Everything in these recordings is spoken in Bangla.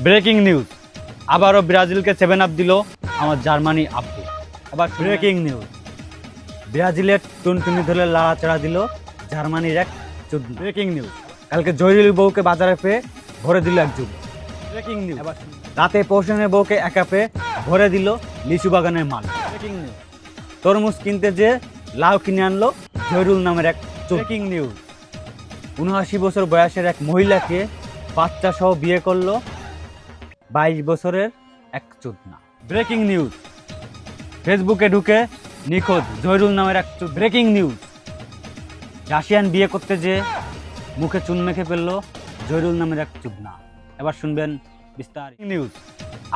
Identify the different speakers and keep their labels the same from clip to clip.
Speaker 1: ব্রেকিং নিউজ, আবারও ব্রাজিলকে 7 আপ দিল আমার জার্মানি আব্বু। আবার ব্রেকিং নিউজ, ব্রাজিলের টুনটুনি ধরে লাড়াচাড়া দিল জার্মানির এক চোদ্দ। ব্রেকিং নিউজ, কালকে জহিরুল বউকে বাজারে পেয়ে ভরে দিল এক যুগ। ব্রেকিং নিউজ, রাতে পৌঁছানোর বউকে একা পেয়ে ভরে দিল লিচু বাগানের মাল। ব্রেকিং নিউজ, তরমুজ কিনতে যে লাউ কিনে আনলো জহিরুল নামের এক। ব্রেকিং নিউজ, ৭৯ বছর বয়সের এক মহিলাকে বাচ্চা সহ বিয়ে করলো 22 বছরের এক চোদনা। ব্রেকিং নিউজ, ফেসবুকে ঢুকে নিখোঁজ জহিরুল নামের এক। ব্রেকিং নিউজ, রাশিয়ান বিয়ে করতে যে মুখে চুন মেখে ফেললো জহিরুল নামের এক চোদনা। এবার শুনবেন বিস্তারিত নিউজ।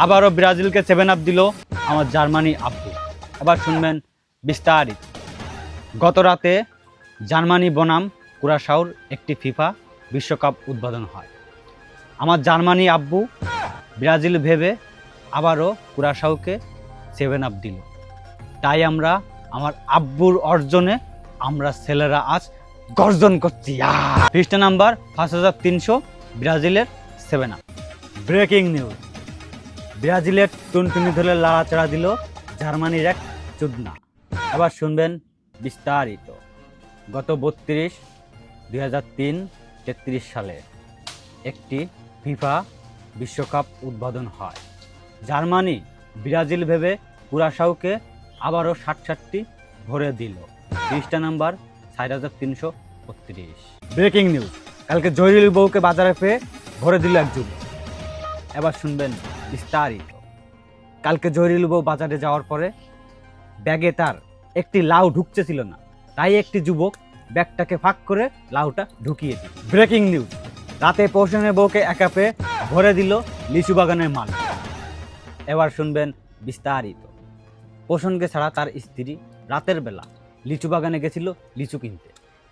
Speaker 1: আবারও ব্রাজিলকে 7 আপ দিল আমার জার্মানি আব্বু। এবার শুনবেন বিস্তারিত। গত রাতে জার্মানি বনাম কুরাশাওর একটি ফিফা বিশ্বকাপ উদ্বোধন হয়। আমার জার্মানি আব্বু ব্রাজিল ভেবে আবারও কুরাশাওকে 7 আপ দিল। তাই আমরা আমার আব্বুর অর্জনে আমরা ছেলেরা আজ গর্জন করছি। পৃষ্ঠা নাম্বার 5300, ব্রাজিলের 7 আপ। ব্রেকিং নিউজ, ব্রাজিলের টুনটুনি ধরে লাড়াচাড়া দিল জার্মানির এক চোদনা। এবার শুনবেন বিস্তারিত। গত 32/2003-33 সালে একটি ফিফা বিশ্বকাপ উদ্বোধন হয়। জার্মানি ব্রাজিল ভেবে কুরাশাওকে আবারও 60 ভরে দিল। পৃষ্ঠা নাম্বার 4332। ব্রেকিং নিউজ, কালকে জহিরুল বউকে বাজারে পেয়ে ভরে দিল এক যুগ। এবার শুনবেন বিস্তারিত। কালকে জহিরুল বউ বাজারে যাওয়ার পরে ব্যাগে তার একটি লাউ ঢুকতেছিল না, তাই একটি যুবক ব্যাগটাকে ফাঁক করে লাউটা ঢুকিয়ে দিল। ব্রেকিং নিউজ, রাতে পৌঁছানোর বউকে একা পেয়ে ভরে দিল লিচু বাগানের মাল। এবার শুনবেন বিস্তারিত। পোষণকে ছাড়া তার স্ত্রী রাতের বেলা লিচু বাগানে গেছিল লিচু কিনতে।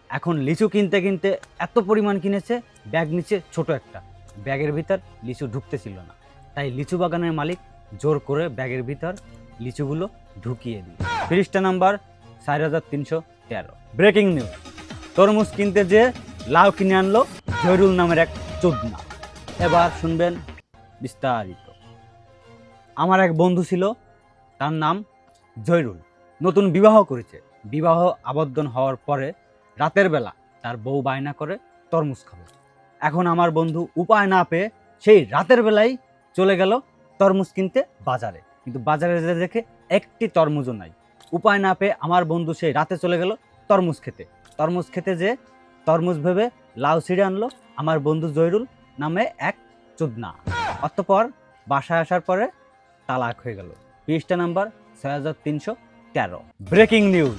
Speaker 1: এখন লিচু কিনতে কিনতে এত পরিমাণ কিনেছে, ব্যাগ নিচে ছোট একটা, ব্যাগের ভিতর লিচু ঢুকতেছিল না, তাই লিচু বাগানের মালিক জোর করে ব্যাগের ভিতর লিচুগুলো ঢুকিয়ে দিল। পৃষ্ঠা নাম্বার 4313। ব্রেকিং নিউজ, তরমুজ কিনতে যে লাউ কিনে আনলো জহিরুল নামের এক চোদনা। এবার শুনবেন বিস্তারিত। আমার এক বন্ধু ছিল, তার নাম জহিরুল। নতুন বিবাহ করেছে। বিবাহ আবদ্ধ হওয়ার পরে রাতের বেলা তার বউ বায়না করে তরমুজ খাবে। এখন আমার বন্ধু উপায় না পেয়ে সেই রাতের বেলায় চলে গেল তরমুজ কিনতে বাজারে, কিন্তু বাজারে যেয়ে দেখে একটি তরমুজও নাই। উপায় না পেয়ে আমার বন্ধু সেই রাতে চলে গেল তরমুজ খেতে। তরমুজ খেতে যে তরমুজ ভেবে লাউ ছিঁড়ে আনলো আমার বন্ধু জহিরুল নামে এক চোদনা। অতঃপর বাসায় আসার পরে তালাক হয়ে গেল। পৃষ্ঠা নাম্বার 6313। ব্রেকিং নিউজ,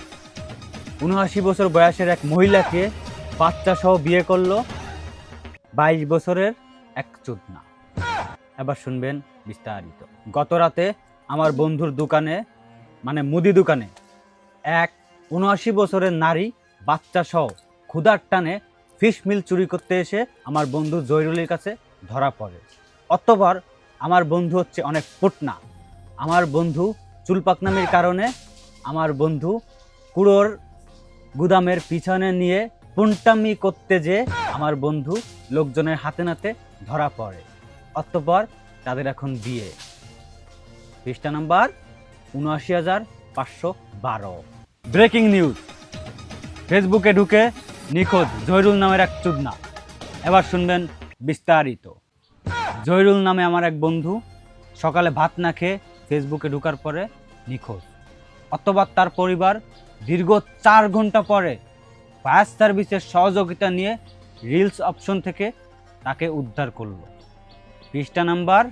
Speaker 1: ৭৯ বছর বয়সের এক মহিলাকে বাচ্চা সহ বিয়ে করলো 22 বছরের এক চোদনা। এবার শুনবেন বিস্তারিত। গত রাতে আমার বন্ধুর দোকানে, মানে মুদি দোকানে, এক ৭৯ বছরের নারী বাচ্চা সহ ক্ষুধার টানে ফিশ মিল চুরি করতে এসে আমার বন্ধু জহিরুলের কাছে ধরা পড়ে। অতঃপর আমার বন্ধু হচ্ছে অনেক পুটনা। আমার বন্ধু চুলপাকনামির কারণে আমার বন্ধু কুড়োর গুদামের পিছনে নিয়ে পুন্টামি করতে যে আমার বন্ধু লোকজনের হাতে নাতে ধরা পড়ে। অতঃপর তাদের এখন বিয়ে। পৃষ্ঠা নাম্বার ৭৯৫১২। ব্রেকিং নিউজ, ফেসবুকে ঢুকে নিখোঁজ জহিরুল নামের এক চোদনা। এবার শুনবেন বিস্তারিত। জহিরুল নামে আমার এক বন্ধু সকালে ভাত না খেয়ে ফেসবুকে ঢোকার পরে নিখোঁজ। অতঃপর তার পরিবার দীর্ঘ 4 ঘন্টা পরে ফায়ার সার্ভিসের সহযোগিতা নিয়ে রিলস অপশন থেকে তাকে উদ্ধার করলো। পৃষ্ঠা নাম্বার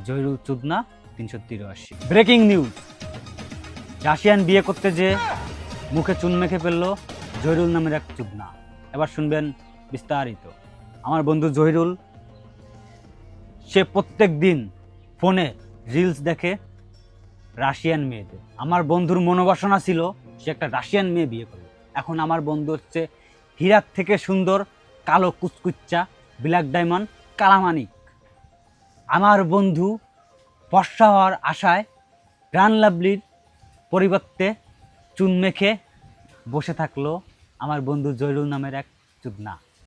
Speaker 1: জহিরুল চোদনা 383। ব্রেকিং নিউজ, রাশিয়ান বিয়ে করতে যে মুখে চুন মেখে ফেললো জহিরুল নামের এক চোদনা। এবার শুনবেন বিস্তারিত। আমার বন্ধু জহিরুল, সে প্রত্যেক দিন ফোনে রিলস দেখে রাশিয়ান মেয়েদের। আমার বন্ধুর মনোবাসনা ছিল সে একটা রাশিয়ান মেয়ে বিয়ে করবে। এখন আমার বন্ধু হচ্ছে হীরার থেকে সুন্দর কালো কুচকুচ্চা, ব্ল্যাক ডায়মন্ড, কালামানিক। আমার বন্ধু ফর্সা হওয়ার আশায় গ্রান লাভলির পরিবর্তে চুন মেখে বসে থাকলো আমার বন্ধু জহিরুল নামের এক চোদনা।